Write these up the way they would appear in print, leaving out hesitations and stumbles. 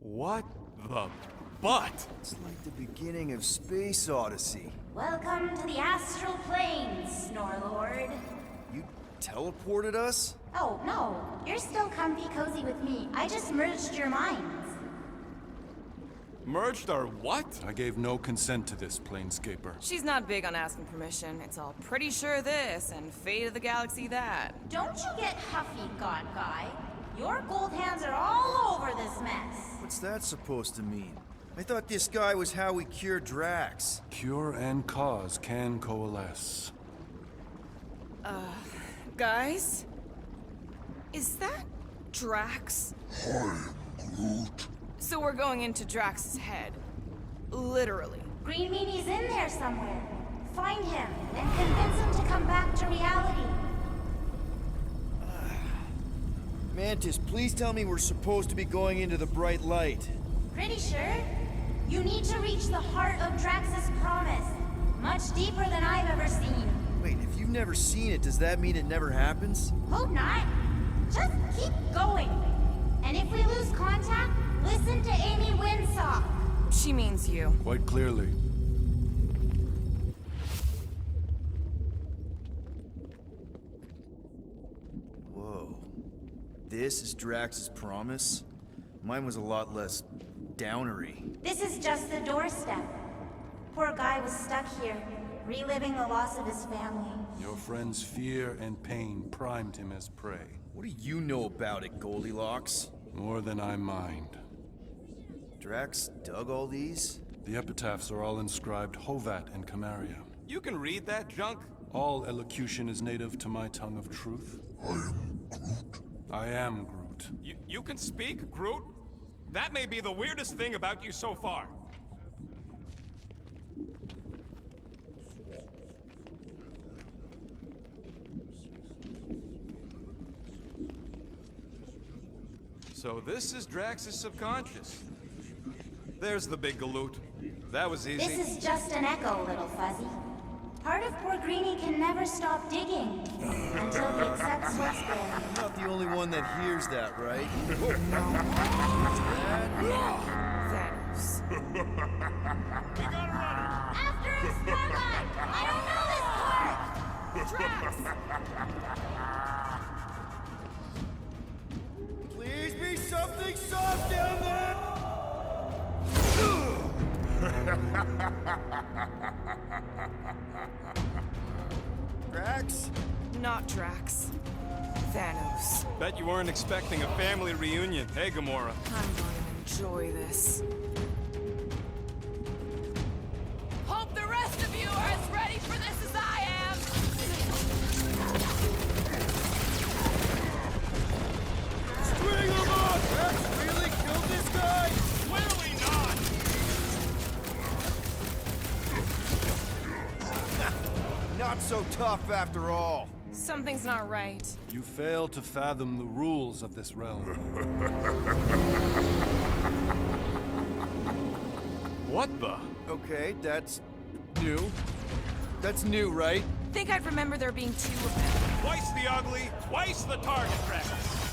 What the butt? It's like the beginning of Space Odyssey. Welcome to the astral planes, Snorlord. You teleported us? Oh, no. You're still comfy cozy with me. I just merged your minds. Merged our what? I gave no consent to this, Planescaper. She's not big on asking permission. It's all pretty sure this and fate of the galaxy that. Don't you get huffy, God Guy. Your gold hands are all over this mess. What's that supposed to mean? I thought this guy was how we cured Drax. Cure and cause can coalesce. Guys? Is that Drax? Hi, Groot. So we're going into Drax's head. Literally. Green Meanie's in there somewhere. Find him and convince him to come back to reality. Mantis, please tell me we're supposed to be going into the bright light. Pretty sure. You need to reach the heart of Drax's promise. Much deeper than I've ever seen. Wait, if you've never seen it, does that mean it never happens? Hope not. Just keep going. And if we lose contact, listen to Amy Winsock. She means you. Quite clearly. Whoa. This is Drax's promise? Mine was a lot less downery. This is just the doorstep. Poor guy was stuck here, reliving the loss of his family. Your friend's fear and pain primed him as prey. What do you know about it, Goldilocks? More than I mind. Drax dug all these? The epitaphs are all inscribed Hovat and Camaria. You can read that junk? All elocution is native to my tongue of truth. I am Groot. You can speak, Groot? That may be the weirdest thing about you so far. So this is Drax's subconscious. There's the big galoot. That was easy. This is just an echo, little fuzzy. Part of poor Greenie can never stop digging until he accepts what's there. I'm not the only one that hears that, right? Thanos. We gotta run! After him, Starlight! I don't know this part! Drax! Please be something soft down there! Drax? Not Drax. Thanos. Bet you weren't expecting a family reunion, hey Gamora? I'm going to enjoy this. Hope the rest of you are as ready for this as I am! String him up! Drax really killed this guy? Clearly not! Not so tough after all. Something's not right. You fail to fathom the rules of this realm. What the? Okay, that's new. That's new, right? Think I'd remember there being two of them. Twice the ugly, twice the target practice.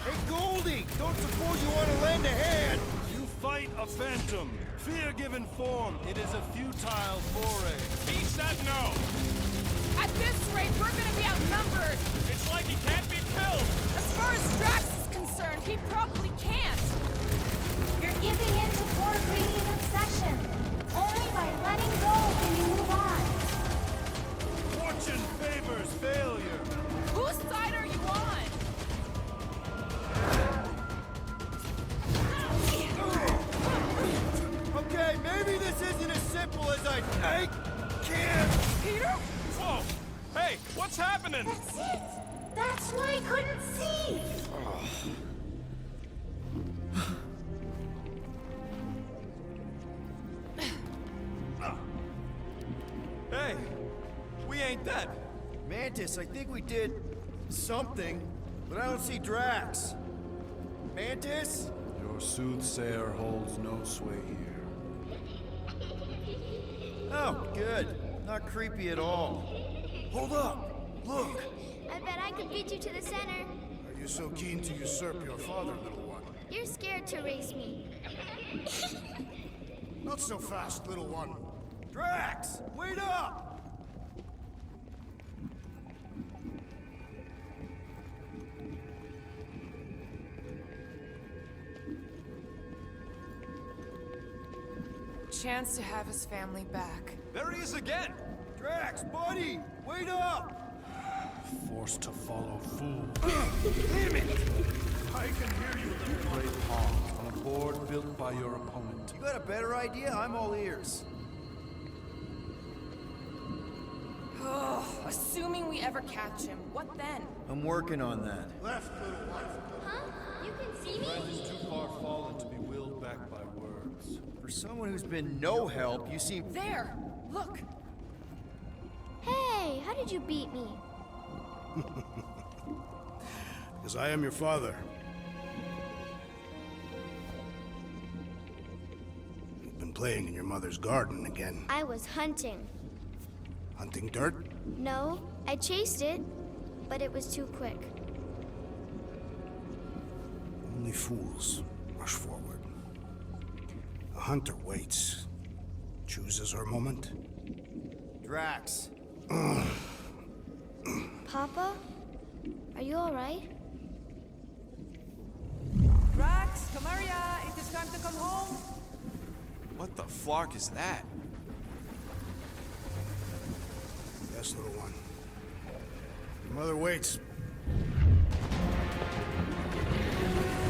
Hey, Goldie! Don't suppose you want to lend a hand? You fight a phantom. Fear given form. It is a futile foray. He said no. At this rate, we're gonna be outnumbered! It's like he can't be killed. As far as Drax is concerned, he probably can't! You're giving in to poor Greenie's obsession. Only by letting go can you move on. Fortune favors failure. Whose side are you on? Okay, maybe this isn't as simple as I can't. Peter? Whoa! Hey, what's happening? That's it. That's why I couldn't see. Hey, we ain't dead. Mantis, I think we did something, but I don't see Drax. Mantis? Your soothsayer holds no sway here. Oh, good. Not creepy at all. Hold up! Look! I bet I could beat you to the center. Are you so keen to usurp your father, little one? You're scared to race me. Not so fast, little one. Drax, wait up! Chance to have his family back. There he is again! Drax, buddy, wait up! Forced to follow fool. Damn it! I can hear you. Play pawn on a board built by your opponent. You got a better idea? I'm all ears. Oh, assuming we ever catch him, what then? I'm working on that. Left, little wife. Huh? You can see me? He's too far fallen to be willed back by words. For someone who's been no help, you seem... There! Look! Hey, how did you beat me? Because I am your father. You've been playing in your mother's garden again. I was hunting. Hunting dirt? No, I chased it, but it was too quick. Only fools rush forward. A hunter waits. Chooses her moment. Drax. Papa? Are you alright? Drax, come here, it is time to come home. What the flark is that? Yes, little one. Your mother waits.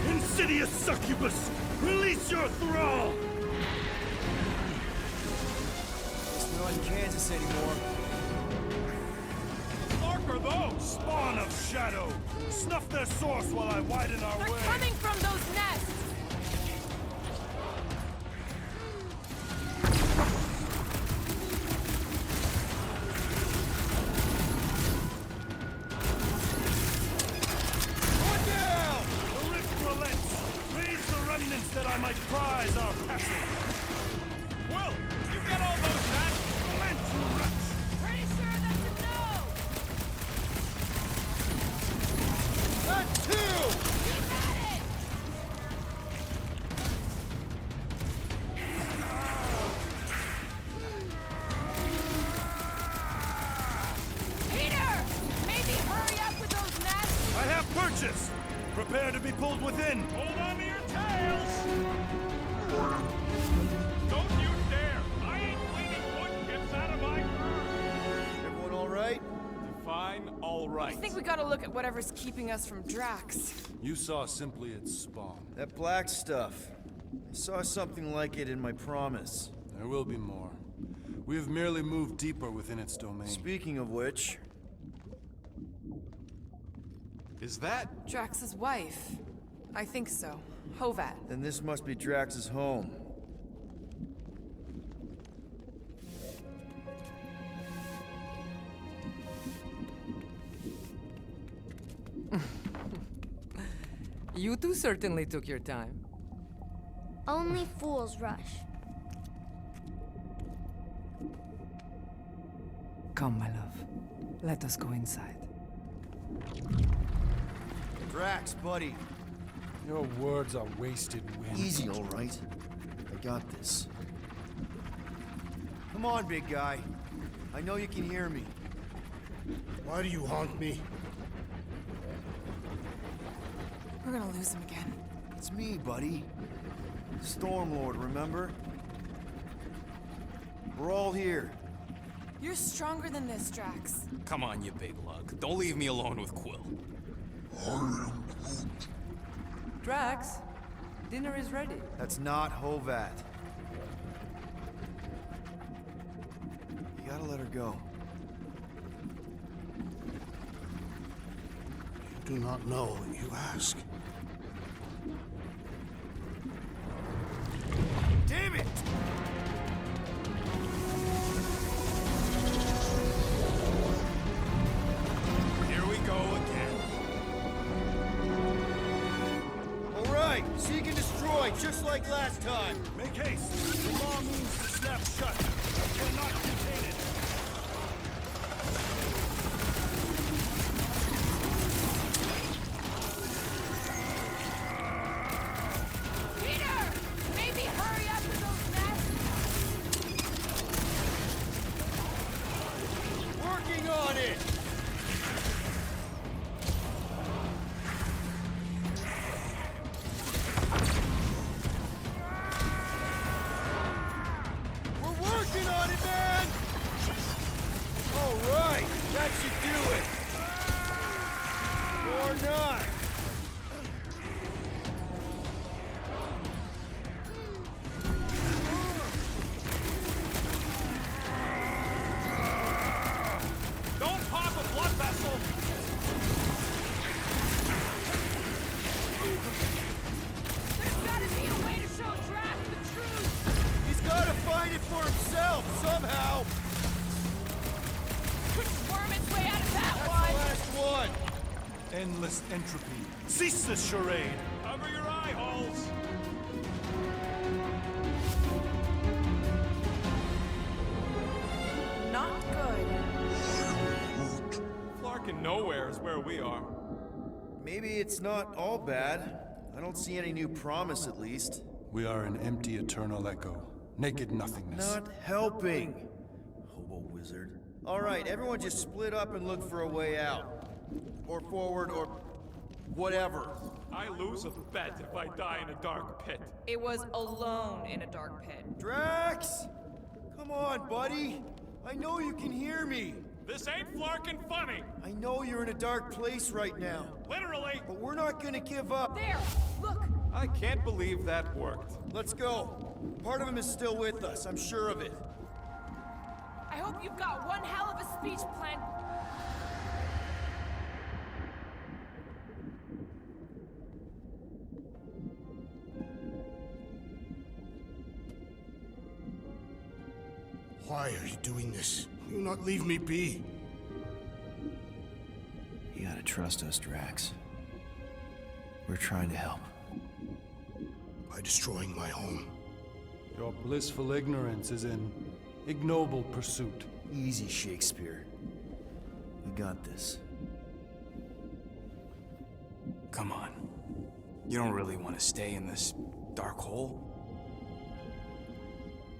Insidious succubus! Release your thrall! It's not in Kansas anymore. Mark are those! Spawn of shadow! Snuff their source while I widen our They're way! coming from those nests! That I might prize our passage. Will, you get all those that? Relent, you wretch! Pretty sure that's a no! That too! You got it! Peter! Maybe hurry up with those nests? I have purchase! Prepare to be pulled within! Hold on to your tails! Don't you dare! I ain't cleaning wood chips out of my fur! Everyone all right? Define all right. I think we gotta look at whatever's keeping us from Drax. You saw simply its spawn. That black stuff. I saw something like it in my promise. There will be more. We have merely moved deeper within its domain. Speaking of which... Is that? Drax's wife. I think so. Hovat. Then this must be Drax's home. You two certainly took your time. Only fools rush. Come, my love. Let us go inside. Drax, buddy. Your words are wasted wind. Easy, all right? I got this. Come on, big guy. I know you can hear me. Why do you haunt me? We're gonna lose him again. It's me, buddy. Stormlord, remember? We're all here. You're stronger than this, Drax. Come on, you big lug. Don't leave me alone with Quill. Drax, dinner is ready. That's not Hovat. You gotta let her go. You do not know what you ask. Damn it! Here we go again. All right, seek and destroy, just like last time. Make haste! The law means to snap shut. I cannot contain it. fearless entropy. Cease this charade! Cover your eye holes! Not good. Flarkin' nowhere is where we are. Maybe it's not all bad. I don't see any new promise, at least. We are an empty eternal echo. Naked nothingness. Not helping. Hobo wizard. Alright, everyone just split up and look for a way out. Or forward, or whatever. I lose a bet if I die in a dark pit. It was alone in a dark pit. Drax! Come on, buddy! I know you can hear me! This ain't Flarkin' funny! I know you're in a dark place right now, Literally! but we're not gonna give up. There! Look! I can't believe that worked. Let's go. Part of him is still with us, I'm sure of it. I hope you've got one hell of a speech plan. Why are you doing this? Will you not leave me be? You gotta trust us, Drax. We're trying to help. By destroying my home. Your blissful ignorance is in ignoble pursuit. Easy, Shakespeare. We got this. Come on. You don't really want to stay in this dark hole?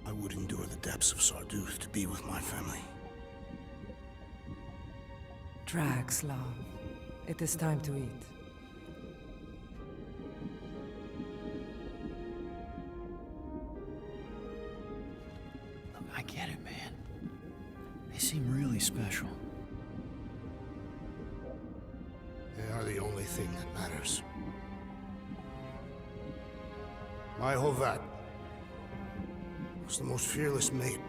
I would endure the depths of Sarduth to be with my family. Drax, love. It is time to eat. Look, I get it, man. They seem really special. They are the only thing that matters. My Hovat was the most fearless mate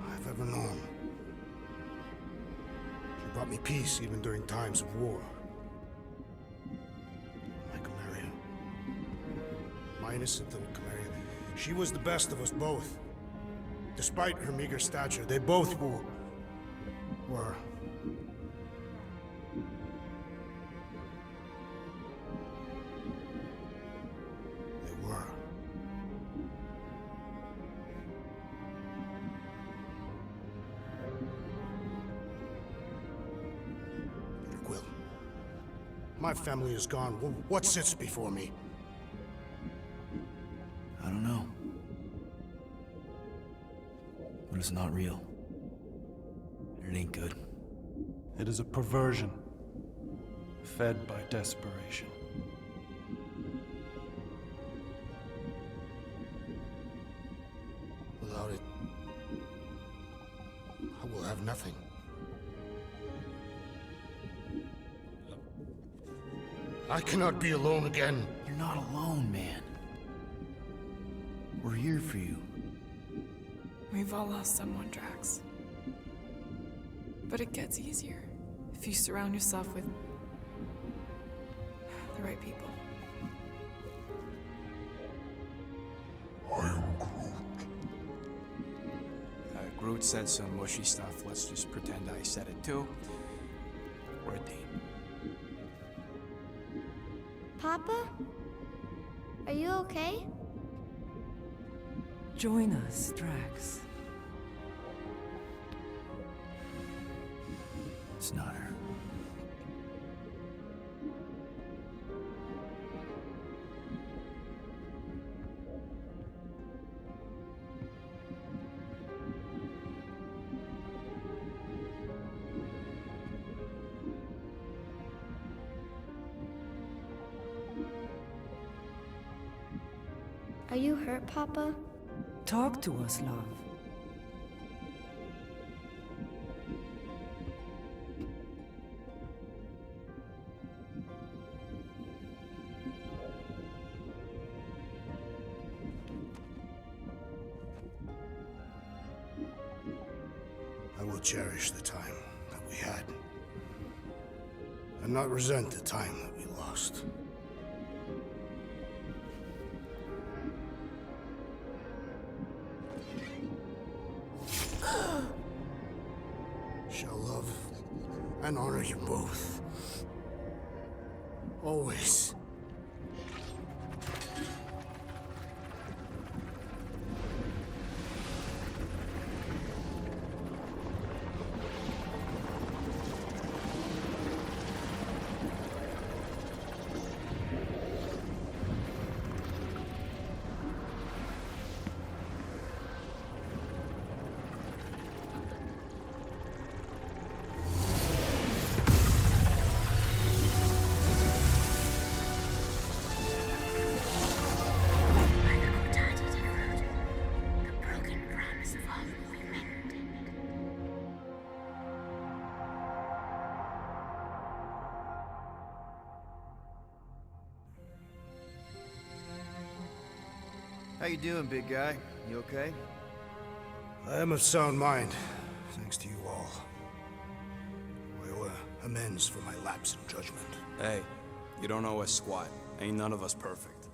I've ever known. She brought me peace even during times of war. My Gamora. My innocent little Gamora. She was the best of us both. Despite her meager stature, they both were. They were. Quill. My family is gone. What sits before me? I don't know. But it's not real. It ain't good. It is a perversion, fed by desperation. Without it, I will have nothing. I cannot be alone again. You're not alone, man. We're here for you. We've all lost someone, Drax. But it gets easier if you surround yourself with the right people. I am Groot. Groot said some mushy stuff. Let's just pretend I said it too. We're a team. Papa? Are you okay? Join us, Drax. It's not her. Are you hurt, Papa? Talk to us, love. I will cherish the time that we had, and not resent the time that we lost. Shall love and honor you both. Always. How you doing, big guy? You okay? I am of sound mind, thanks to you all. I owe amends for my lapse in judgment. Hey, you don't owe us squat. Ain't none of us perfect.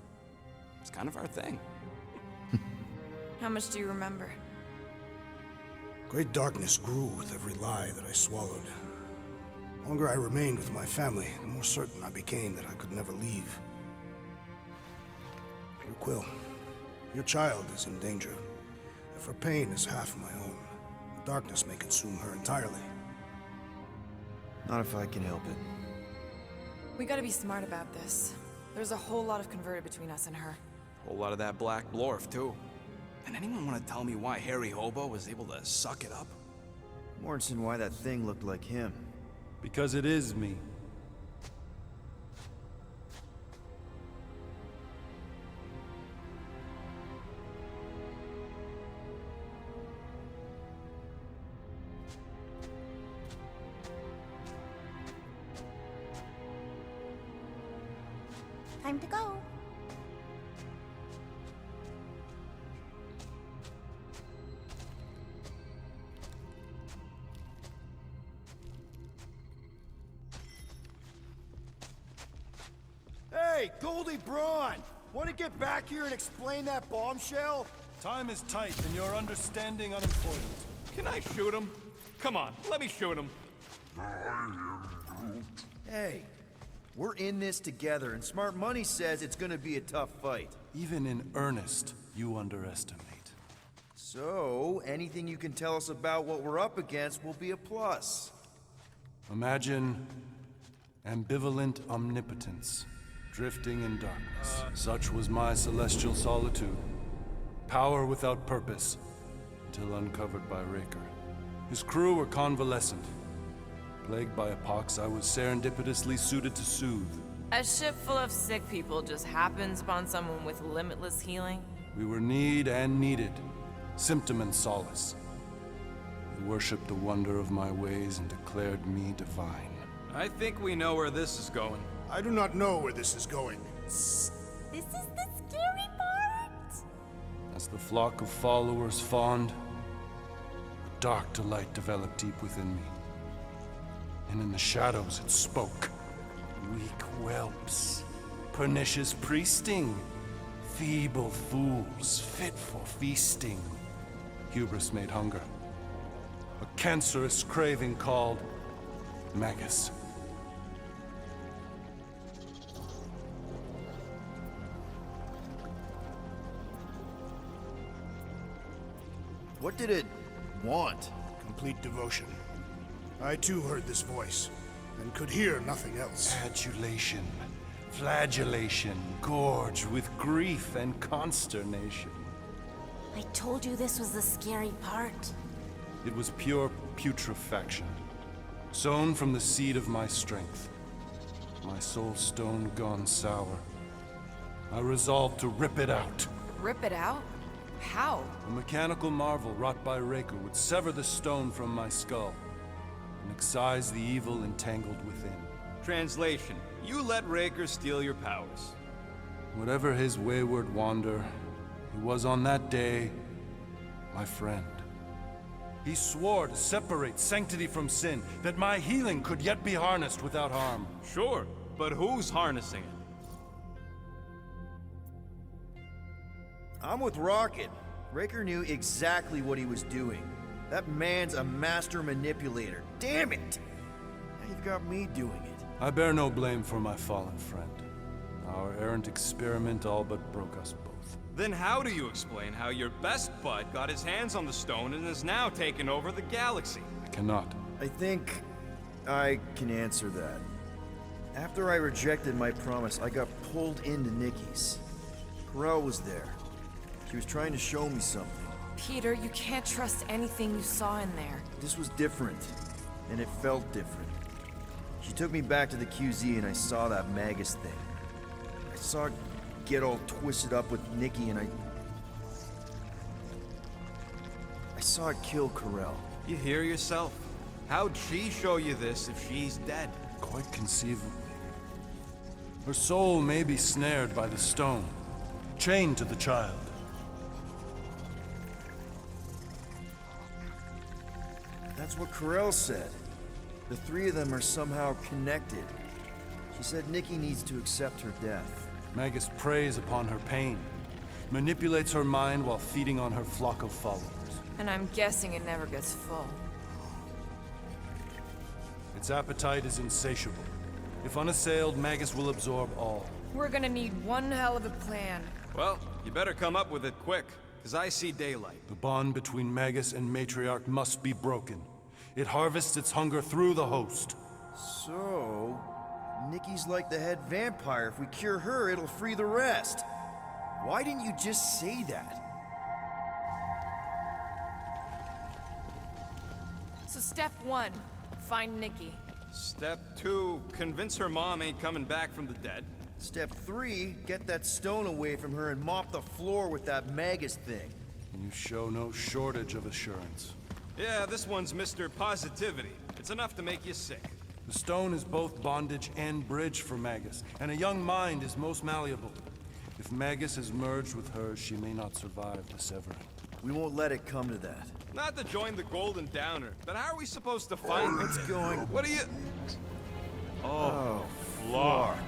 It's kind of our thing. How much do you remember? Great darkness grew with every lie that I swallowed. The longer I remained with my family, the more certain I became that I could never leave. Dear Quill, your child is in danger. If her pain is half my own, the darkness may consume her entirely. Not if I can help it. We gotta be smart about this. There's a whole lot of converted between us and her. Whole lot of that black blorf, too. And anyone want to tell me why Harry Hobo was able to suck it up? Morrison, why that thing looked like him. Because it is me. Time to go. Hey, Goldie Braun! Want to get back here and explain that bombshell? Time is tight and your understanding unimportant. Can I shoot him? Come on, let me shoot him. Hey, we're in this together, and Smart Money says it's gonna be a tough fight. Even in earnest, you underestimate. So, anything you can tell us about what we're up against will be a plus. Imagine ambivalent omnipotence, drifting in darkness. Such was my celestial solitude. Power without purpose, until uncovered by Raker. His crew were convalescent. Plagued by a pox, I was serendipitously suited to soothe. A ship full of sick people just happens upon someone with limitless healing? We were need and needed, symptom and solace. They worshipped the wonder of my ways and declared me divine. I think we know where this is going. I do not know where this is going. This is the scary part. As the flock of followers fawned, a dark delight developed deep within me. And in the shadows it spoke. Weak whelps, pernicious priesting, feeble fools fit for feasting. Hubris made hunger. A cancerous craving called Magus. What did it want? Complete devotion. I too heard this voice, and could hear nothing else. Adulation, flagellation, gorged with grief and consternation. I told you this was the scary part. It was pure putrefaction, sown from the seed of my strength. My soul stone gone sour. I resolved to rip it out. Rip it out? How? A mechanical marvel wrought by Raker would sever the stone from my skull and excise the evil entangled within. Translation: you let Raker steal your powers. Whatever his wayward wander, he was on that day my friend. He swore to separate sanctity from sin, that my healing could yet be harnessed without harm. Sure, but who's harnessing it? I'm with Rocket. Raker knew exactly what he was doing. That man's a master manipulator. Damn it! Now you've got me doing it. I bear no blame for my fallen friend. Our errant experiment all but broke us both. Then how do you explain how your best bud got his hands on the stone and is now taking over the galaxy? I cannot. I think I can answer that. After I rejected my promise, I got pulled into Nikki's. Corel was there. She was trying to show me something. Peter, you can't trust anything you saw in there. This was different, and it felt different. She took me back to the QZ and I saw that Magus thing. I saw it get all twisted up with Nikki and I saw it kill Corel. You hear yourself? How'd she show you this if she's dead? Quite conceivably. Her soul may be snared by the stone, chained to the child. That's what Corel said. The three of them are somehow connected. She said Nikki needs to accept her death. Magus preys upon her pain, manipulates her mind while feeding on her flock of followers. And I'm guessing it never gets full. Its appetite is insatiable. If unassailed, Magus will absorb all. We're gonna need one hell of a plan. Well, you better come up with it quick, because I see daylight. The bond between Magus and Matriarch must be broken. It harvests its hunger through the host. So, Nikki's like the head vampire. If we cure her, it'll free the rest. Why didn't you just say that? So step 1, find Nikki. Step 2, convince her mom ain't coming back from the dead. Step 3, get that stone away from her and mop the floor with that Magus thing. You show no shortage of assurance. Yeah, this one's Mr. Positivity. It's enough to make you sick. The stone is both bondage and bridge for Magus, and a young mind is most malleable. If Magus is merged with hers, she may not survive the severing. We won't let it come to that. Not to join the Golden Downer, but how are we supposed to find What's going? What are you... Oh, fuck.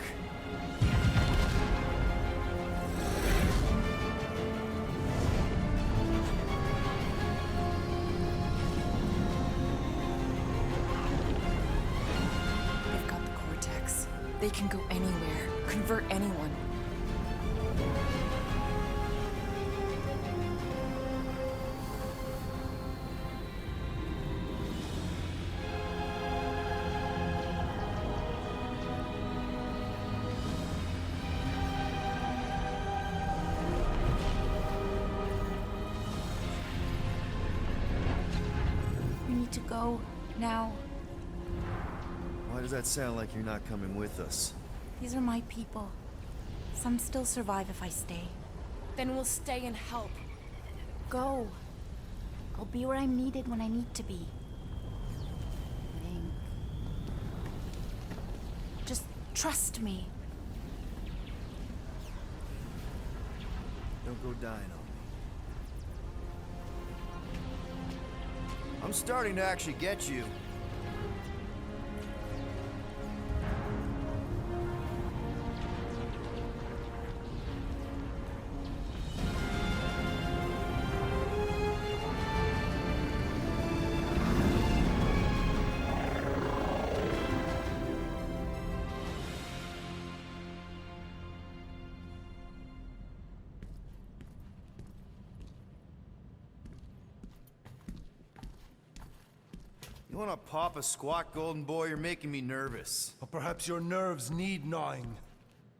They've got the cortex. They can go anywhere, convert anyone. To go now. Why does that sound like you're not coming with us? These are my people. Some still survive if I stay. Then we'll stay and help. Go. I'll be where I'm needed when I need to be. Link. Just trust me. Don't go dying on me. I'm starting to actually get you. You wanna pop a squat, golden boy? You're making me nervous. Or perhaps your nerves need gnawing.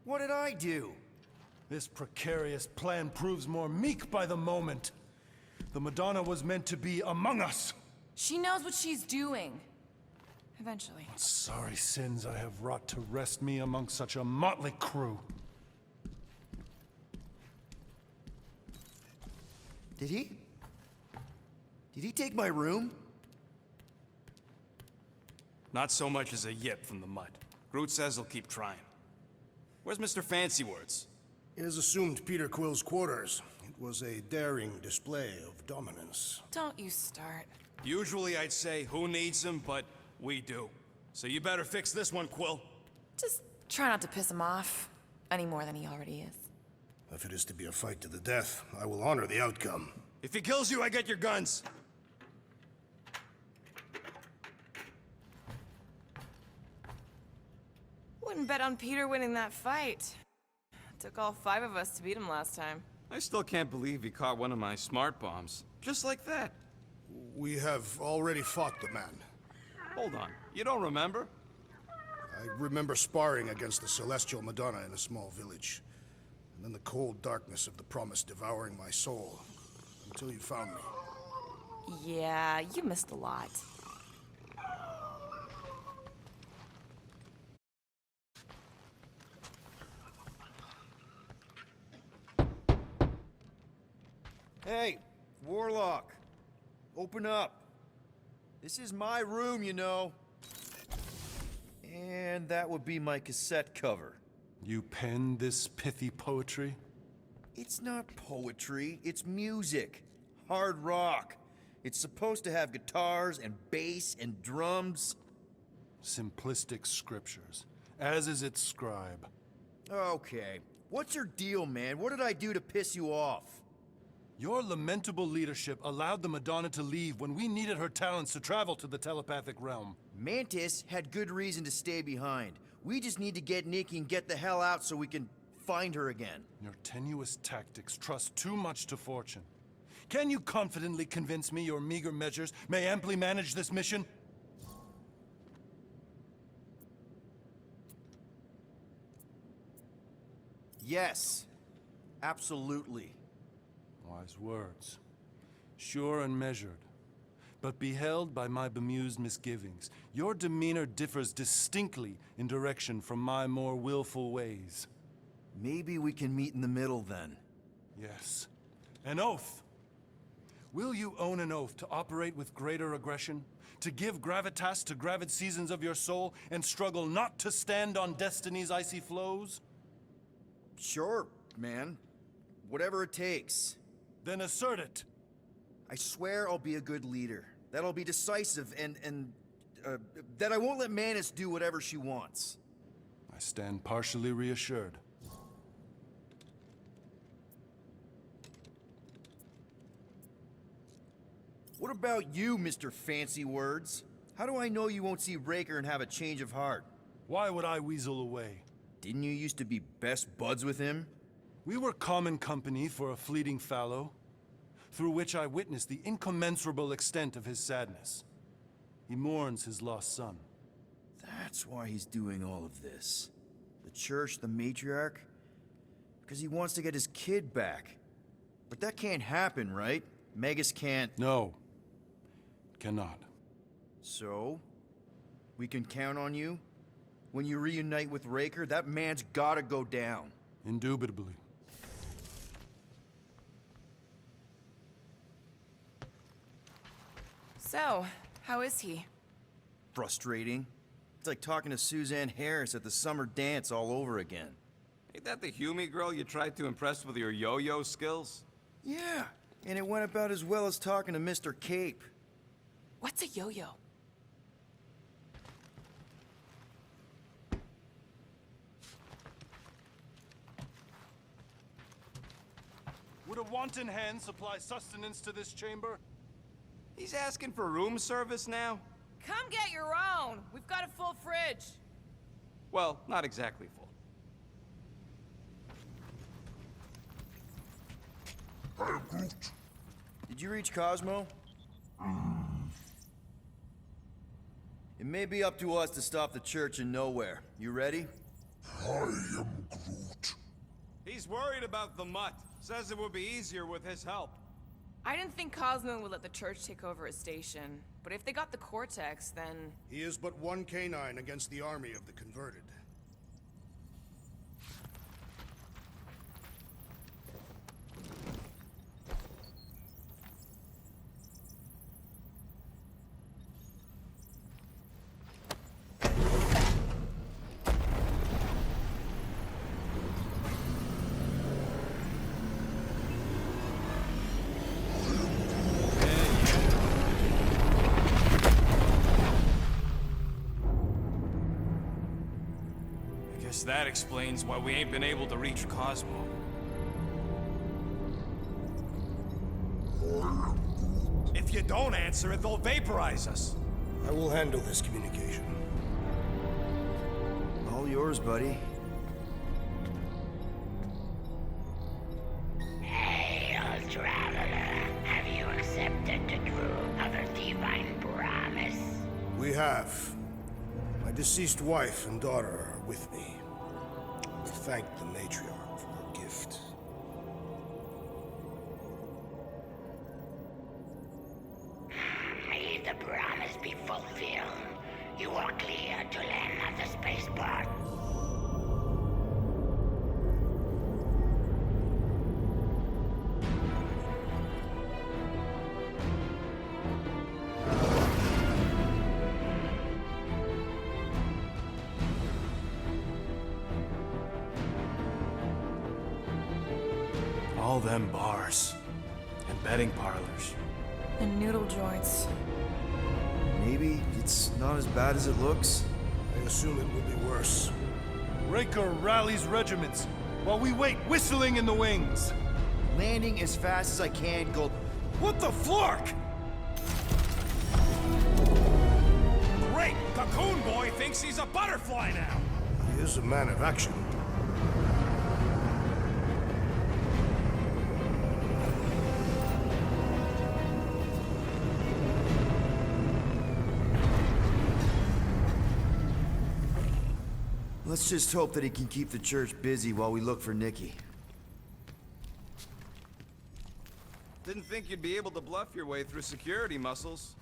What did I do? This precarious plan proves more meek by the moment. The Madonna was meant to be among us. She knows what she's doing. Eventually. What sorry sins I have wrought to wrest me among such a motley crew. Did he? Did he take my room? Not so much as a yip from the mud. Groot says he'll keep trying. Where's Mr. Fancy Words? It is assumed Peter Quill's quarters. It was a daring display of dominance. Don't you start. Usually I'd say, who needs him, but we do. So you better fix this one, Quill. Just try not to piss him off any more than he already is. If it is to be a fight to the death, I will honor the outcome. If he kills you, I get your guns. wouldn't bet on Peter winning that fight. It took all 5 of us to beat him last time. I still can't believe he caught one of my smart bombs. Just like that. We have already fought the man. Hold on, you don't remember? I remember sparring against the Celestial Madonna in a small village. And then the cold darkness of the promise devouring my soul. Until you found me. Yeah, you missed a lot. Hey, Warlock. Open up. This is my room, you know. And that would be my cassette cover. You penned this pithy poetry? It's not poetry, it's music. Hard rock. It's supposed to have guitars and bass and drums. Simplistic scriptures, as is its scribe. Okay. What's your deal, man? What did I do to piss you off? Your lamentable leadership allowed the Madonna to leave when we needed her talents to travel to the telepathic realm. Mantis had good reason to stay behind. We just need to get Nikki and get the hell out so we can find her again. Your tenuous tactics trust too much to fortune. Can you confidently convince me your meager measures may amply manage this mission? Yes. Absolutely. Wise words. Sure and measured. But beheld by my bemused misgivings, your demeanor differs distinctly in direction from my more willful ways. Maybe we can meet in the middle then. Yes. An oath. Will you own an oath to operate with greater aggression? To give gravitas to gravid seasons of your soul and struggle not to stand on destiny's icy flows? Sure, man. Whatever it takes. Then assert it. I swear I'll be a good leader. That I'll be decisive and that I won't let Mantis do whatever she wants. I stand partially reassured. What about you, Mr. Fancy Words? How do I know you won't see Raker and have a change of heart? Why would I weasel away? Didn't you used to be best buds with him? We were common company for a fleeting fallow, through which I witnessed the incommensurable extent of his sadness. He mourns his lost son. That's why he's doing all of this. The church, the matriarch? Because he wants to get his kid back. But that can't happen, right? Magus can't... No. Cannot. So? We can count on you? When you reunite with Raker, that man's gotta go down. Indubitably. So, how is he? Frustrating. It's like talking to Suzanne Harris at the summer dance all over again. Ain't that the Hume girl you tried to impress with your yo-yo skills? Yeah, and it went about as well as talking to Mr. Cape. What's a yo-yo? Would a wanton hand supply sustenance to this chamber? He's asking for room service now? Come get your own! We've got a full fridge! Well, not exactly full. Hey, Groot. Did you reach Cosmo? It may be up to us to stop the church in nowhere. You ready? I am Groot. He's worried about the mutt. Says it would be easier with his help. I didn't think Cosmo would let the church take over his station, but if they got the Cortex, then... He is but one canine against the army of the converted. That explains why we ain't been able to reach Cosmo. If you don't answer it, they'll vaporize us. I will handle this communication. All yours, buddy. Hail, traveler. Have you accepted the truth of a divine promise? We have. My deceased wife and daughter are with me. We thank the matriarch for her gift. May the promise be fulfilled. You are clear to land at the spaceport. All them bars. And betting parlors. And noodle joints. Maybe it's not as bad as it looks. I assume it will be worse. Raker rallies regiments while we wait whistling in the wings. Landing as fast as I can, Gold. What the flark? Great! Cocoon Boy thinks he's a butterfly now! He is a man of action. Let's just hope that he can keep the church busy while we look for Nikki. Didn't think you'd be able to bluff your way through security, Muscles.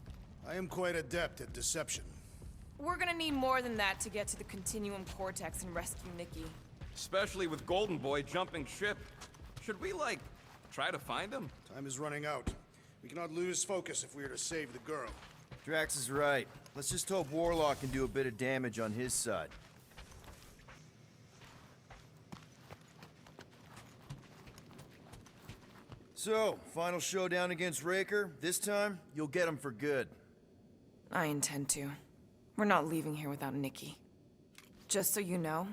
I am quite adept at deception. We're gonna need more than that to get to the Continuum Cortex and rescue Nikki. Especially with Golden Boy jumping ship. Should we, like, try to find him? Time is running out. We cannot lose focus if we are to save the girl. Drax is right. Let's just hope Warlock can do a bit of damage on his side. So, final showdown against Raker. This time, you'll get him for good. I intend to. We're not leaving here without Nikki. Just so you know,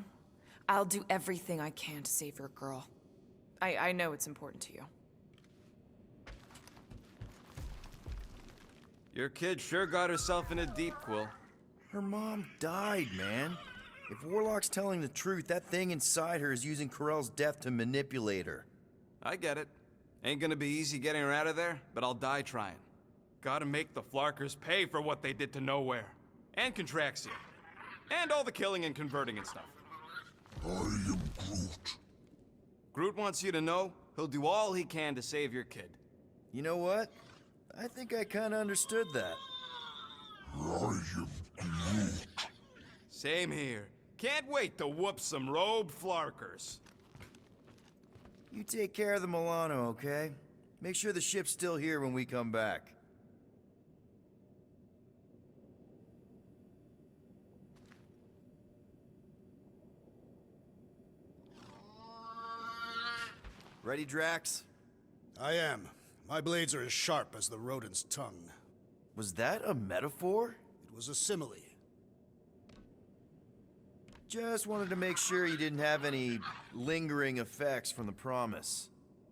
I'll do everything I can to save your girl. I know it's important to you. Your kid sure got herself in a deep, Quill. Her mom died, man. If Warlock's telling the truth, that thing inside her is using Corell's death to manipulate her. I get it. Ain't gonna be easy getting her out of there, but I'll die trying. Gotta make the Flarkers pay for what they did to Nowhere. And Contraxia. And all the killing and converting and stuff. I am Groot. Groot wants you to know he'll do all he can to save your kid. You know what? I think I kinda understood that. I am Groot. Same here. Can't wait to whoop some robe Flarkers. You take care of the Milano, okay? Make sure the ship's still here when we come back. Ready, Drax? I am. My blades are as sharp as the rodent's tongue. Was that a metaphor? It was a simile. Just wanted to make sure you didn't have any lingering effects from the promise.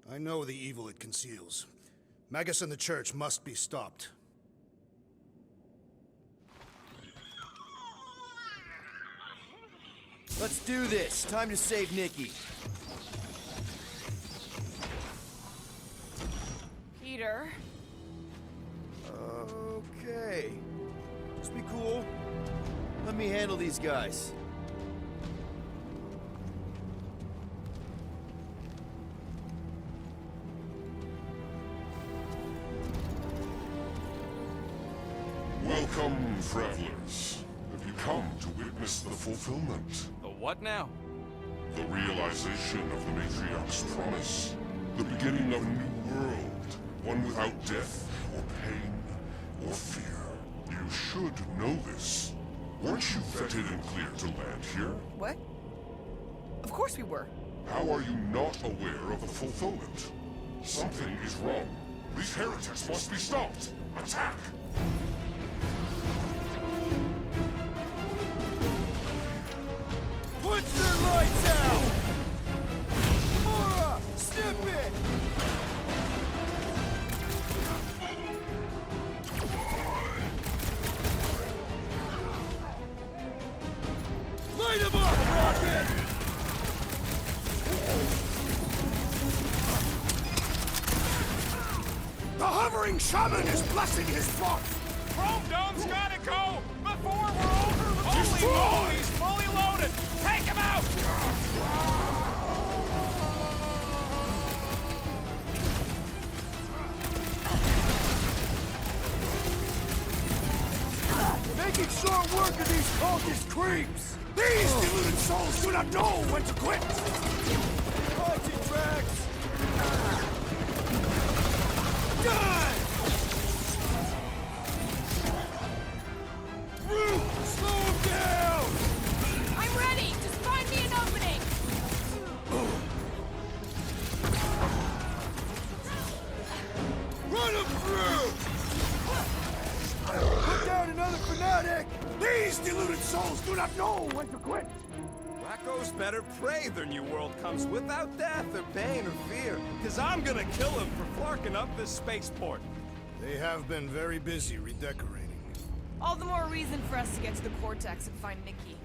I know the evil it conceals. Magus and the church must be stopped. Let's do this. Time to save Nikki. Peter. Okay. Just be cool. Let me handle these guys. Welcome, travelers. Have you come to witness the fulfillment? The what now? The realization of the Matriarch's promise. The beginning of a new world. One without death, or pain, or fear. You should know this. Weren't you vetted and cleared to land here? What? Of course we were. How are you not aware of the fulfillment? Something is wrong. These heretics must be stopped. Attack! Put your lights out! Mora, snip it! Light him up! shivering shaman is blessing his flock! Chrome Dome's gotta go before we're over! Holy moly, he's fully loaded! Take him out! Making short work of these cultist creeps! These deluded souls do not know when to quit! Fight it, Drax! Die! Groot, slow him down! I'm ready! Just find me an opening! Run him through! Put down another fanatic! These deluded souls do not know when to quit! Racco's better pray their new world comes without death or pain or fear, because I'm gonna kill him for flarking up this spaceport. They have been very busy redecorating. All the more reason for us to get to the Cortex and find Nikki.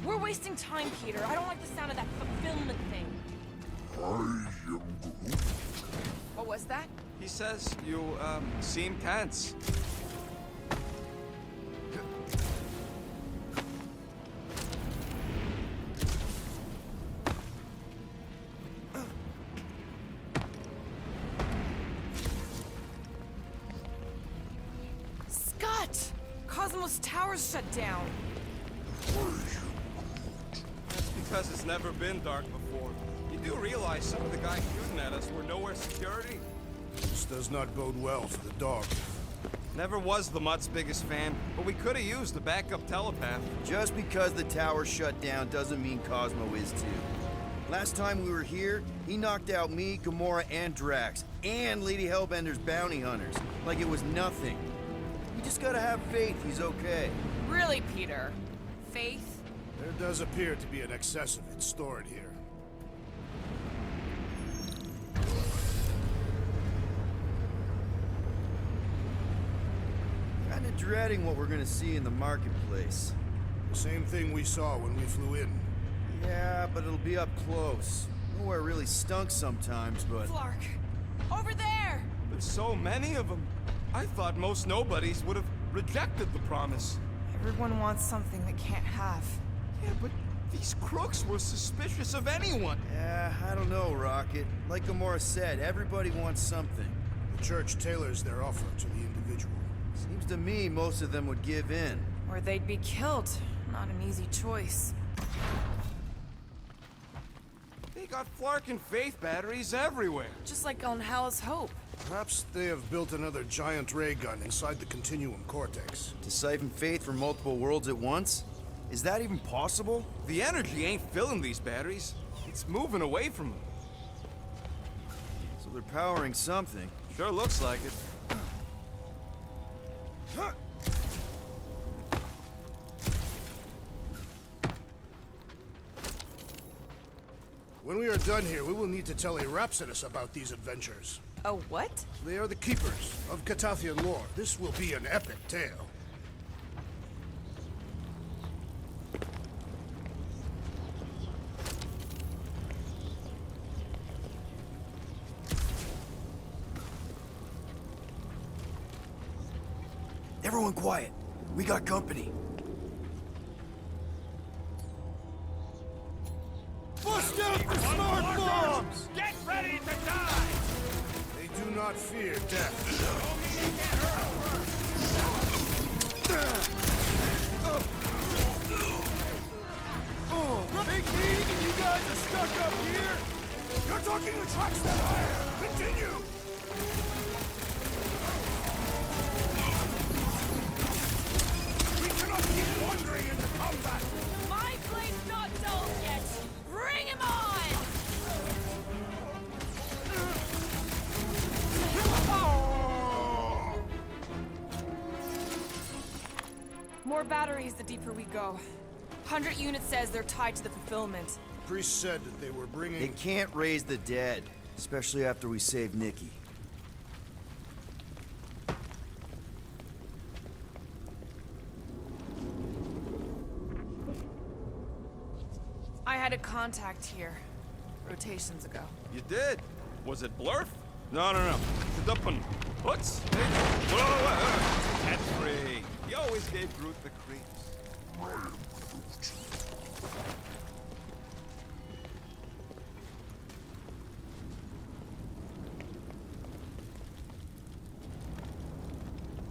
We're wasting time, Peter. I don't like the sound of that fulfillment thing. I am Groot. What was that? He says you, seem tense. Scott! Cosmos Tower's shut down. That's because it's never been dark before. You do realize some of the guys shooting at us were nowhere security? This does not bode well for the dog. Never was the Mutt's biggest fan, but we could have used a backup telepath. Just because the tower shut down doesn't mean Cosmo is too. Last time we were here, he knocked out me, Gamora, and Drax, and Lady Hellbender's bounty hunters, like it was nothing. We just gotta have faith he's okay. Really, Peter? Faith? There does appear to be an excess of it stored here. Kinda dreading what we're gonna see in the marketplace. The same thing we saw when we flew in. Yeah, but it'll be up close. Nowhere really stunk sometimes, but... Flark! Over there! There's so many of them. I thought most nobodies would have rejected the promise. Everyone wants something they can't have. Yeah, but these crooks were suspicious of anyone. Yeah, I don't know, Rocket. Like Gamora said, everybody wants something. The church tailors their offer to the individual. Seems to me most of them would give in. Or they'd be killed. Not an easy choice. They got Flark and Faith batteries everywhere. Just like on Hal's Hope. Perhaps they have built another giant ray gun inside the Continuum Cortex. To siphon Faith from multiple worlds at once? Is that even possible? The energy ain't filling these batteries. It's moving away from them. So they're powering something. Sure looks like it. When we are done here, we will need to tell a Rhapsodus about these adventures. A what? They are the keepers of Catathian lore. This will be an epic tale. Everyone quiet. We got company. Bust out the smart bombs! Get ready to die! They do not fear death. Big meeting and you guys are stuck up here? You're talking to Drax the Destroyer! Continue! We cannot keep wandering into combat! My blade's not dull yet! Bring him on! More batteries the deeper we go. 100 units says they're tied to the fulfillment. The priest said that they were bringing... They can't raise the dead, especially after we save Nikki. I had a contact here. Rotations ago. You did? Was it Blurf? No. Duppen. What's? Whoa. That's free. He always gave Groot the creeps.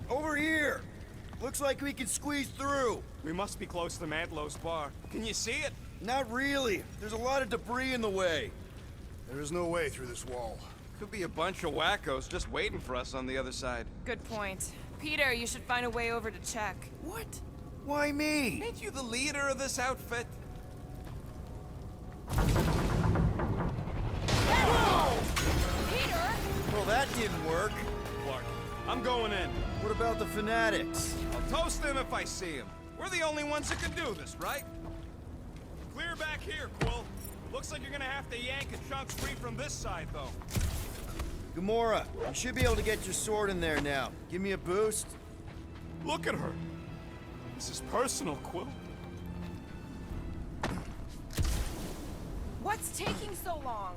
Over here! Looks like we can squeeze through. We must be close to Mantlo's bar. Can you see it? Not really. There's a lot of debris in the way. There is no way through this wall. Could be a bunch of wackos just waiting for us on the other side. Good point. Peter, you should find a way over to check. What? Why me? Ain't you the leader of this outfit? Peter! Well, that didn't work. Clark, I'm going in. What about the fanatics? I'll toast them if I see them. We're the only ones that can do this, right? Clear back here, Quill. Looks like you're gonna have to yank a chunk free from this side, though. Gamora, you should be able to get your sword in there now. Give me a boost. Look at her. This is personal, Quill. What's taking so long?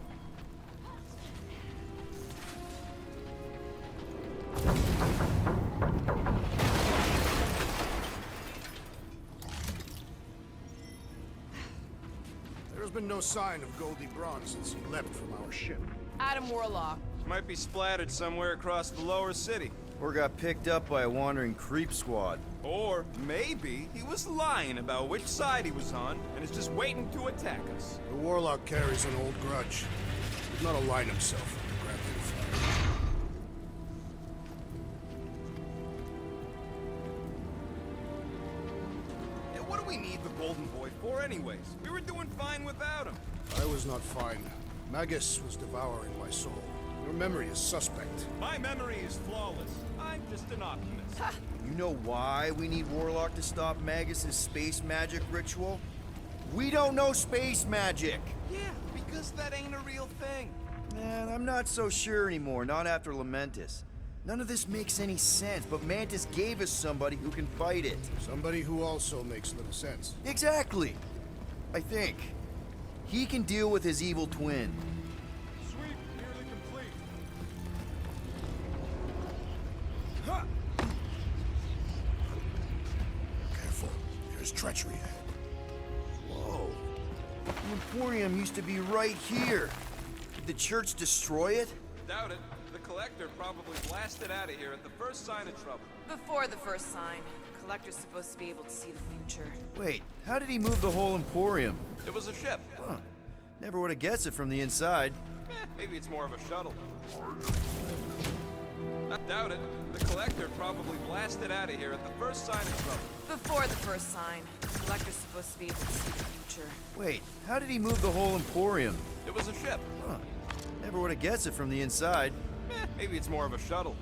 There's been no sign of Goldie Braun since he leapt from our ship. Adam Warlock. Might be splattered somewhere across the lower city. Or got picked up by a wandering creep squad. Or maybe he was lying about which side he was on and is just waiting to attack us. The Warlock carries an old grudge. He did not align himself with the Grappling Flag. Yeah, what do we need the Golden Boy for anyways? We were doing fine without him. I was not fine. Magus was devouring my soul. Your memory is suspect. My memory is flawless. I'm just an optimist. You know why we need Warlock to stop Magus's space magic ritual? We don't know space magic! Yeah, because that ain't a real thing. Man, I'm not so sure anymore, not after Lamentus. None of this makes any sense, but Mantis gave us somebody who can fight it. Somebody who also makes little sense. Exactly! I think. He can deal with his evil twin. Sweep nearly complete. Careful. There's treachery ahead. Whoa. The Emporium used to be right here. Did the church destroy it? Doubt it. The Collector probably blasted out of here at the first sign of trouble. Before the first sign. Collector's supposed to be able to see the future. Wait, how did he move the whole Emporium? It was a ship. Huh. Never would have guessed it from the inside. Maybe it's more of a shuttle. I doubt it. The Collector probably blasted out of here at the first sign of trouble. Before the first sign. Collector's supposed to be able to see the future. Wait, how did he move the whole Emporium? It was a ship. Huh. Never would have guessed it from the inside. Maybe it's more of a shuttle.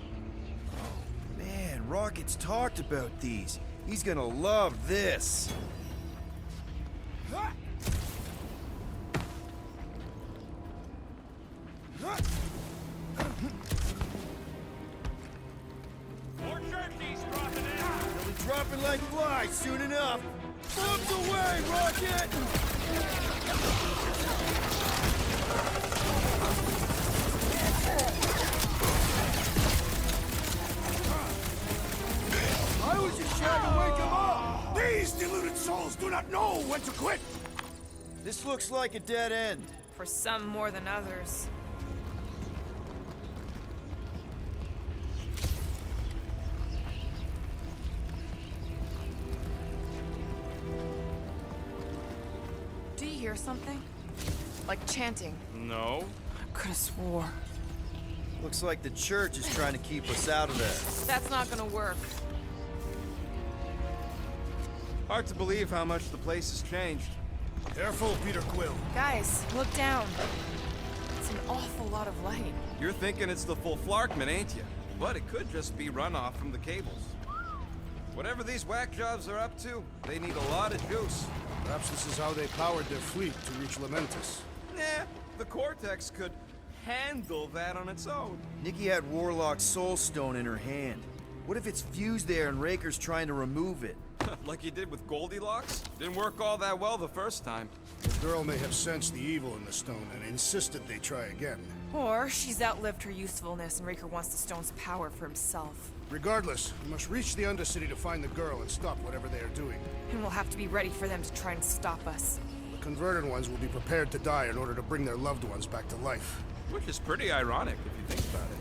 Man, Rocket's talked about these. He's gonna love this. More turkeys dropping in. They'll be dropping like flies soon enough. Bombs away, Rocket! I was just trying to wake him up! These deluded souls do not know when to quit! This looks like a dead end. For some more than others. Do you hear something? Like chanting. No. I could have swore. Looks like the church is trying to keep us out of there. That's not gonna work. Hard to believe how much the place has changed. Careful, Peter Quill. Guys, look down. It's an awful lot of light. You're thinking it's the full Flarkman, ain't you? But it could just be runoff from the cables. Whatever these whack jobs are up to, they need a lot of juice. Perhaps this is how they powered their fleet to reach Lamentus. Nah, the Cortex could handle that on its own. Nikki had Warlock's soul stone in her hand. What if it's fused there and Raker's trying to remove it? Like you did with Goldilocks? Didn't work all that well the first time. The girl may have sensed the evil in the stone and insisted they try again. Or she's outlived her usefulness and Raker wants the stone's power for himself. Regardless, we must reach the Undercity to find the girl and stop whatever they are doing. And we'll have to be ready for them to try and stop us. The converted ones will be prepared to die in order to bring their loved ones back to life. Which is pretty ironic if you think about it.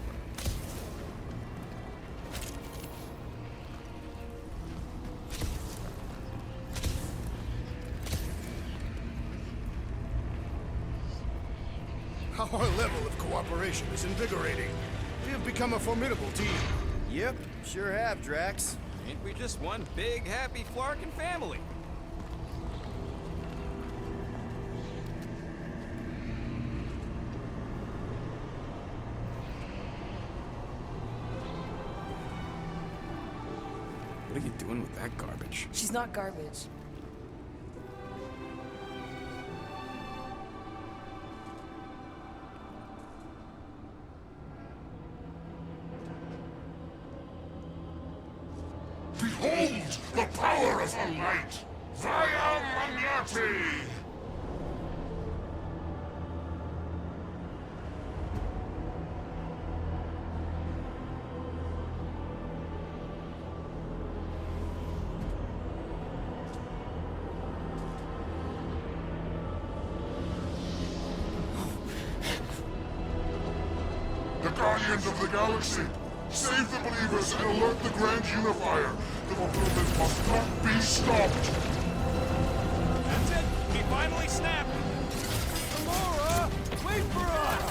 Our level of cooperation is invigorating. We have become a formidable team. Yep, sure have, Drax. Ain't we just one big, happy Flarkin family? What are you doing with that garbage? She's not garbage. Behold the power of the light! Via Magnati! The Guardians of the Galaxy! Save the believers and alert the Grand Unifier! The fulfillment must not be stopped! That's it! He finally snapped! Gamora! Wait for us!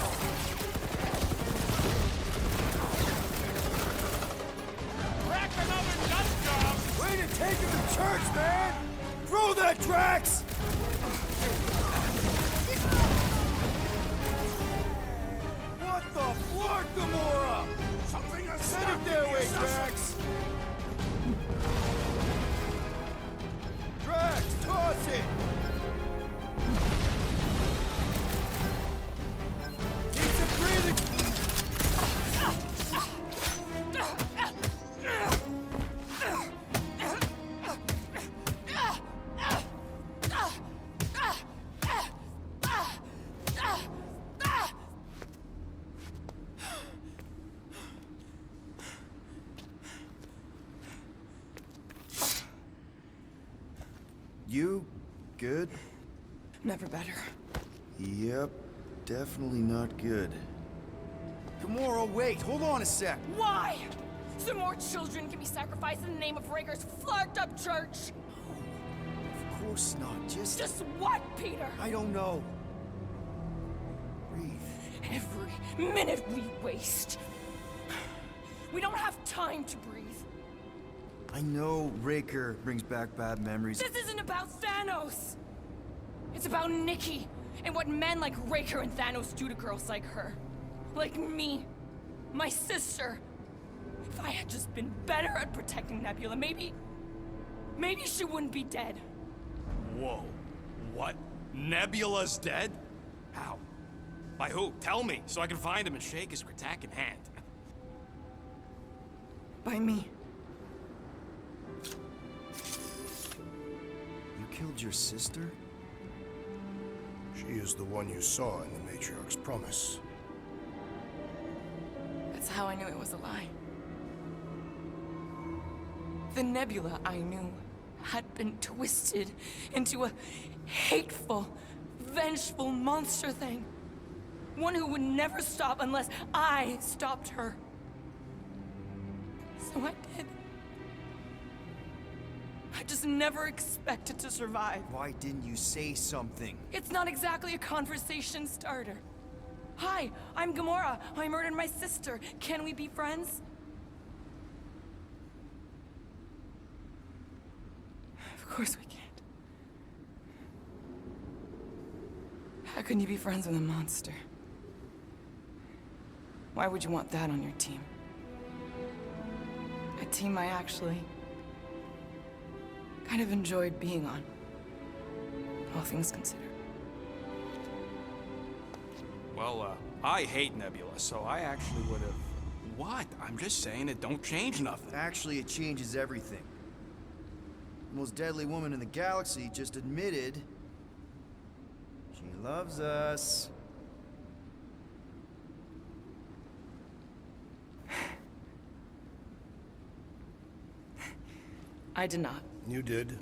Crack another nut job! Way to take him to church, man! Throw that, Drax! What the flark, Gamora? Something has Set it their way, Drax! Drax, toss it! Keep some breathing! You good? Never better. Yep, definitely not good. Gamora, wait, hold on a sec. Why? So more children can be sacrificed in the name of Raker's flarked up church? Of course not, just what, Peter? I don't know. Breathe. Every minute we waste. We don't have time to breathe. I know Raker brings back bad memories. This isn't about Thanos! It's about Nikki, and what men like Raker and Thanos do to girls like her. Like me. My sister. If I had just been better at protecting Nebula, maybe she wouldn't be dead. Whoa. What? Nebula's dead? How? By who? Tell me, so I can find him and shake his Kratak in hand. By me. You killed your sister? She is the one you saw in the Matriarch's promise. That's how I knew it was a lie. The Nebula I knew had been twisted into a hateful, vengeful monster thing. One who would never stop unless I stopped her. So I did. I just never expected to survive. Why didn't you say something? It's not exactly a conversation starter. Hi, I'm Gamora. I murdered my sister. Can we be friends? Of course we can't. How can you be friends with a monster? Why would you want that on your team? A team I actually kind of enjoyed being on, all things considered. Well, I hate Nebula, so I actually would have... What? I'm just saying it don't change nothing. Actually, it changes everything. the most deadly woman in the galaxy, just admitted she loves us. I did not. You did.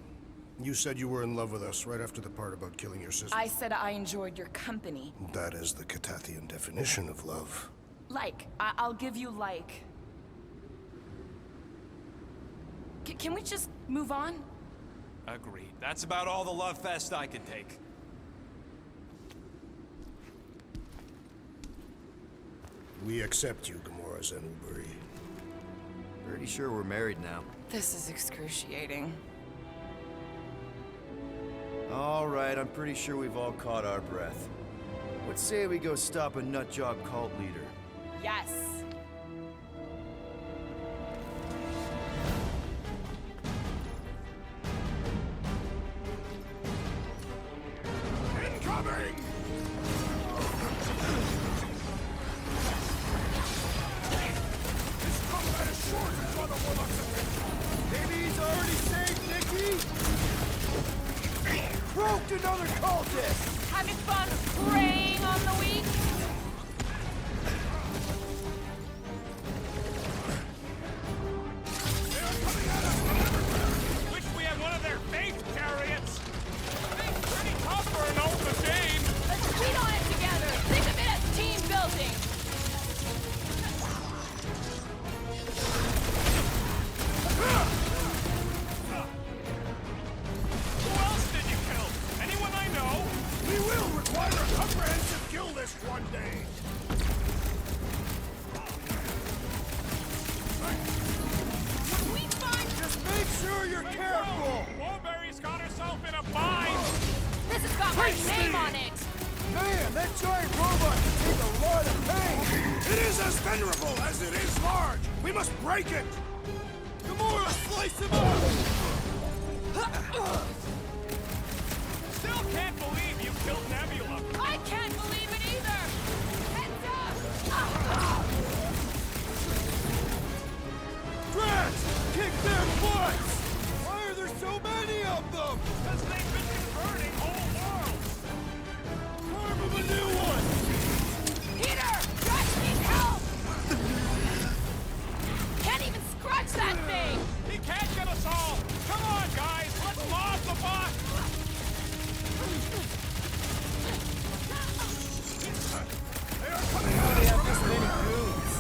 You said you were in love with us right after the part about killing your sister. I said I enjoyed your company. That is the Catathian definition of love. Like. I'll give you like. Can we just move on? Agreed. That's about all the love fest I can take. We accept you, Gamora Zenuburi. Pretty sure we're married now. This is excruciating. All right, I'm pretty sure we've all caught our breath. What say we go stop a nutjob cult leader? Yes. Incoming! This combat is short for the warlocks of Maybe he's already saved Nikki? Broke another cultist! Having fun preying on the weak? Wish we had one of their faith chariots. Thing's pretty tough for an old machine. Let's beat on it together. Think of it as team building. Who else did you kill? Anyone I know? We will require a comprehensive kill list one day. When we find... Just make sure you're careful! Warberry's got herself in a bind. This has got my name on it. Man, that giant robot can take a lot of pain! It is as venerable as it is large. We must break it. Gamora, slice him up! Still can't believe you killed Nebula. I can't believe it either. Heads up. Drax! Kick their butts! Why are there so many of them? Because they've been converting whole worlds. Carve him a new one! Peter, Drax needs help. Can't even scratch that thing. He can't get us all. Come on, guys. Let's lob the bot. They are coming out of Have this many goons.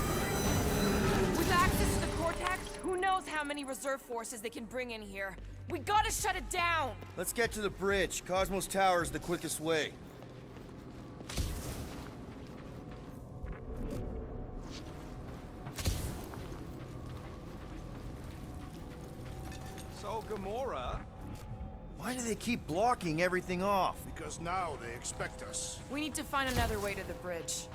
With access to the Cortex, who knows how many reserve forces they can bring in here. We gotta shut it down. Let's get to the bridge. Cosmos Tower is the quickest way. So, Gamora... Why do they keep blocking everything off? because now they expect us. We need to find another way to the bridge.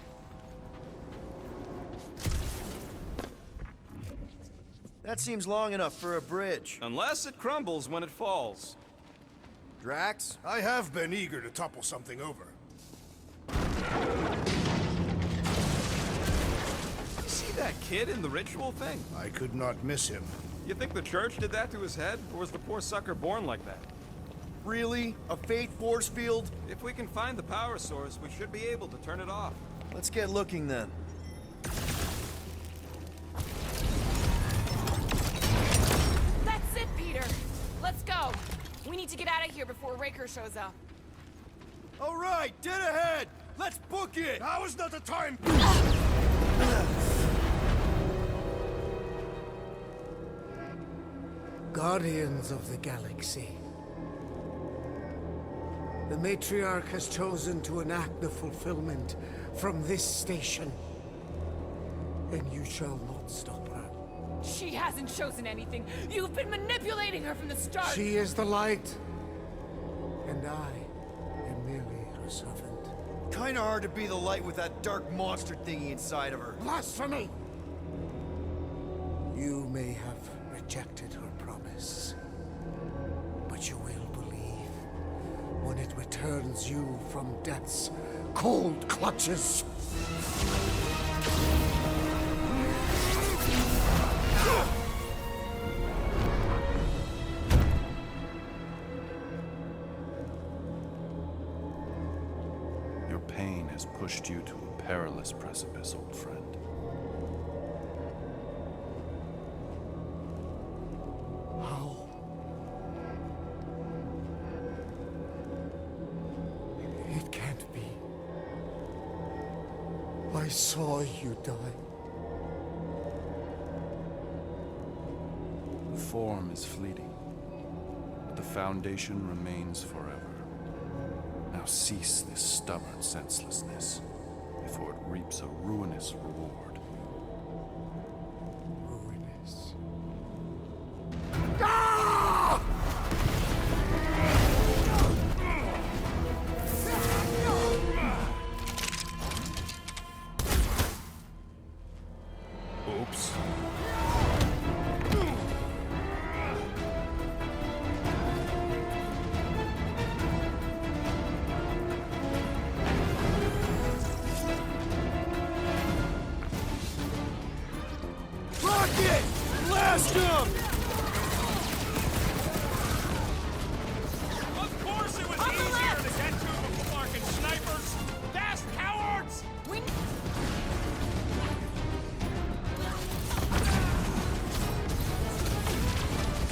That seems long enough for a bridge. Unless it crumbles when it falls. Drax? I have been eager to topple something over. You see that kid in the ritual thing? I could not miss him. You think the church did that to his head? Or was the poor sucker born like that? Really? A faith force field? If we can find the power source, we should be able to turn it off. Let's get looking then. That's it, Peter. Let's go. We need to get out of here before Raker shows up. All right, dead ahead! Let's book it! Now is not the time! Guardians of the Galaxy. The Matriarch has chosen to enact the fulfillment from this station. And you shall not stop her. She hasn't chosen anything. You've been manipulating her from the start. She is the light. And I am merely her servant. Kinda hard to be the light with that dark monster thingy inside of her. Blasphemy! You may have rejected her promise, but you will believe when it returns you from death's cold clutches. pain has pushed you to a perilous precipice, old friend. How? It can't be. I saw you die. The form is fleeting, but the foundation remains forever. Now cease this stubborn senselessness, before it reaps a ruinous reward. Ruinous. Oops. Rocket! Blast him! Of course it was easier to get to them fucking snipers! Fast cowards!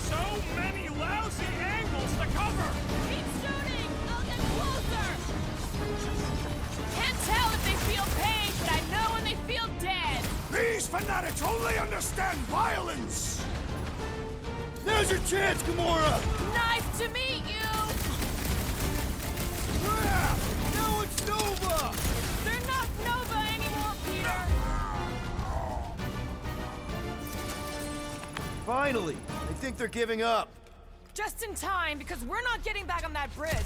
So many lousy angles to cover! Keep shooting! I'll get closer! Can't tell if they feel pain, but I know when they feel dead! These fanatics only understand violence! Now's your chance, Gamora! Nice to meet you! Now it's Nova! They're not Nova anymore, Peter! Finally! I think they're giving up. Just in time, because we're not getting back on that bridge.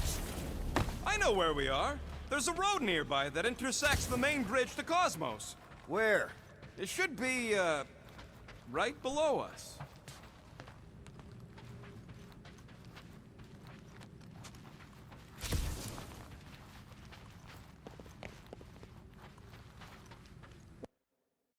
I know where we are. There's a road nearby that intersects the main bridge to Cosmos. Where? It should be, right below us.